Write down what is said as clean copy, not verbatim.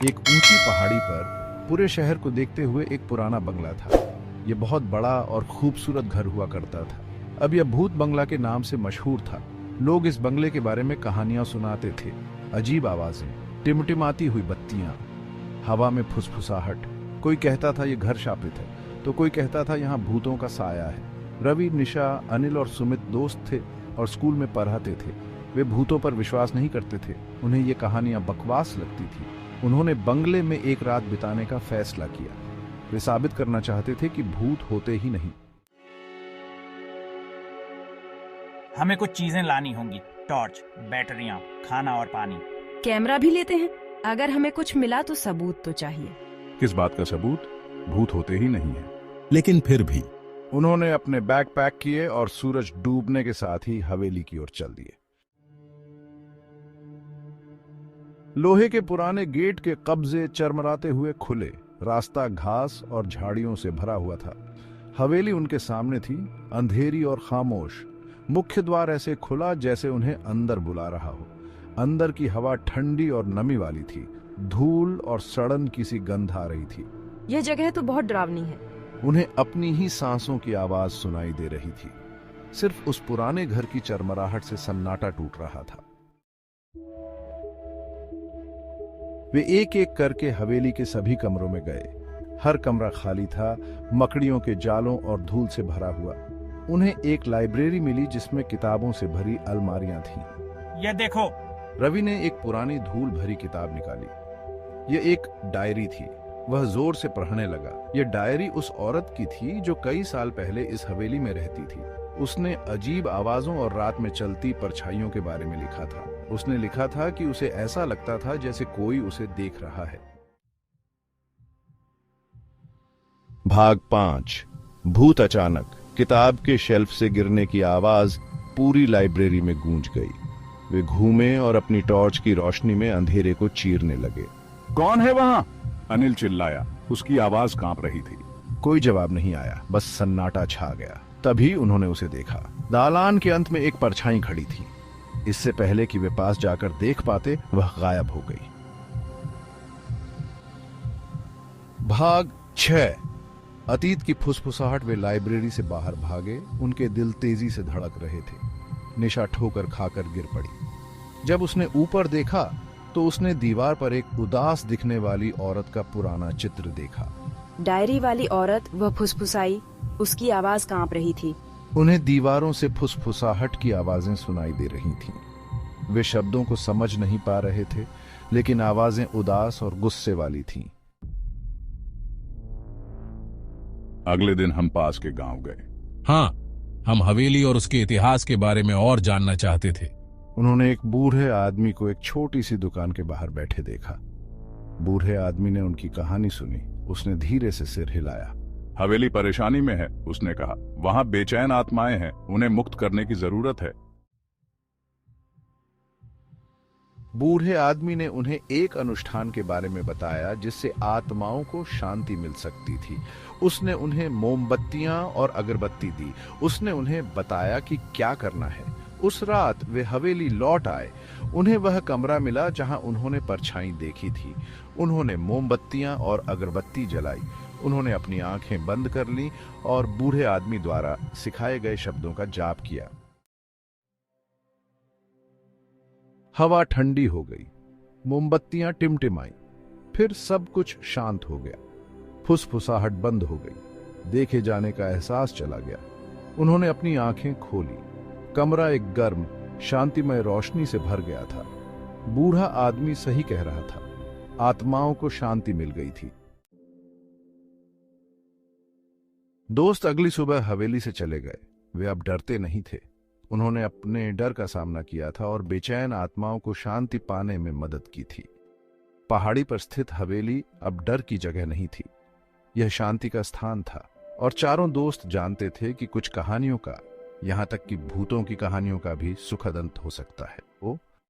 एक ऊंची पहाड़ी पर पूरे शहर को देखते हुए एक पुराना बंगला था। यह बहुत बड़ा और खूबसूरत घर हुआ करता था। अब यह भूत बंगला के नाम से मशहूर था। लोग इस बंगले के बारे में कहानियां सुनाते थे। अजीब आवाजें, टिमटिमाती हुई बत्तियां, हवा में फुसफुसाहट। कोई कहता था यह घर शापित है, तो कोई कहता था यहाँ भूतों का साया है। रवि, निशा, अनिल और सुमित दोस्त थे और स्कूल में पढ़ाते थे। वे भूतों पर विश्वास नहीं करते थे। उन्हें ये कहानियां बकवास लगती थी। उन्होंने बंगले में एक रात बिताने का फैसला किया। वे साबित करना चाहते थे कि भूत होते ही नहीं। हमें कुछ चीजें लानी होंगी, टॉर्च, बैटरियां, खाना और पानी। कैमरा भी लेते हैं। अगर हमें कुछ मिला तो सबूत तो चाहिए। किस बात का सबूत? भूत होते ही नहीं है। लेकिन फिर भी उन्होंने अपने बैग पैक किए और सूरज डूबने के साथ ही हवेली की ओर चल दिए। लोहे के पुराने गेट के कब्जे चरमराते हुए खुले। रास्ता घास और झाड़ियों से भरा हुआ था। हवेली उनके सामने थी, अंधेरी और खामोश। मुख्य द्वार ऐसे खुला जैसे उन्हें अंदर बुला रहा हो। अंदर की हवा ठंडी और नमी वाली थी। धूल और सड़न की सी गंध आ रही थी। यह जगह तो बहुत डरावनी है। उन्हें अपनी ही सांसों की आवाज सुनाई दे रही थी। सिर्फ उस पुराने घर की चरमराहट से सन्नाटा टूट रहा था। वे एक एक करके हवेली के सभी कमरों में गए। हर कमरा खाली था, मकड़ियों के जालों और धूल से भरा हुआ। उन्हें एक लाइब्रेरी मिली जिसमें किताबों से भरी अलमारियां थीं। ये देखो। रवि ने एक पुरानी धूल भरी किताब निकाली। यह एक डायरी थी। वह जोर से पढ़ने लगा। यह डायरी उस औरत की थी जो कई साल पहले इस हवेली में रहती थी। उसने अजीब आवाजों और रात में चलती परछाइयों के बारे में लिखा था। उसने लिखा था कि उसे ऐसा लगता था जैसे कोई उसे देख रहा है। भाग 5। भूत अचानक। किताब के शेल्फ से गिरने की आवाज पूरी लाइब्रेरी में गूंज गई। वे घूमे और अपनी टॉर्च की रोशनी में अंधेरे को चीरने लगे। कौन है वहां? अनिल चिल्लाया। उसकी आवाज कांप रही थी। कोई जवाब नहीं आया, बस सन्नाटा छा गया। तभी उन्होंने उसे देखा। दालान के अंत में एक परछाई खड़ी थी। इससे पहले कि वे पास जाकर देख पाते, वह गायब हो गई। भाग 6। अतीत की फुसफुसाहट। वे लाइब्रेरी से बाहर भागे। उनके दिल तेजी से धड़क रहे थे। निशा ठोकर खाकर गिर पड़ी। जब उसने ऊपर देखा तो उसने दीवार पर एक उदास दिखने वाली औरत का पुराना चित्र देखा। डायरी वाली औरत, वह फुसफुसाई। उसकी आवाज कांप रही थी। उन्हें दीवारों से फुसफुसाहट की आवाजें सुनाई दे रही थीं। वे शब्दों को समझ नहीं पा रहे थे, लेकिन आवाजें उदास और गुस्से वाली थीं। अगले दिन हम पास के गांव गए। हाँ, हम हवेली और उसके इतिहास के बारे में और जानना चाहते थे। उन्होंने एक बूढ़े आदमी को एक छोटी सी दुकान के बाहर बैठे देखा। बूढ़े आदमी ने उनकी कहानी सुनी। उसने धीरे से सिर हिलाया। हवेली परेशानी में है, उसने कहा। वहां बेचैन आत्माएं हैं, उन्हें मुक्त करने की जरूरत है। बूढ़े आदमी ने उन्हें एक अनुष्ठान के बारे में बताया जिससे आत्माओं को शांति मिल सकती थी। उसने उन्हें मोमबत्तियां और अगरबत्ती दी। उसने उन्हें बताया कि क्या करना है। उस रात वे हवेली लौट आए। उन्हें वह कमरा मिला जहां उन्होंने परछाई देखी थी। उन्होंने मोमबत्तियां और अगरबत्ती जलाई। उन्होंने अपनी आंखें बंद कर लीं और बूढ़े आदमी द्वारा सिखाए गए शब्दों का जाप किया। हवा ठंडी हो गई। मोमबत्तियां टिमटिमाई। फिर सब कुछ शांत हो गया। फुसफुसाहट बंद हो गई। देखे जाने का एहसास चला गया। उन्होंने अपनी आंखें खोली। कमरा एक गर्म, शांतिमय रोशनी से भर गया था। बूढ़ा आदमी सही कह रहा था। आत्माओं को शांति मिल गई थी। दोस्त अगली सुबह हवेली से चले गए। वे अब डरते नहीं थे। उन्होंने अपने डर का सामना किया था और बेचैन आत्माओं को शांति पाने में मदद की थी। पहाड़ी पर स्थित हवेली अब डर की जगह नहीं थी। यह शांति का स्थान था। और चारों दोस्त जानते थे कि कुछ कहानियों का, यहां तक कि भूतों की कहानियों का भी सुखद अंत हो सकता है।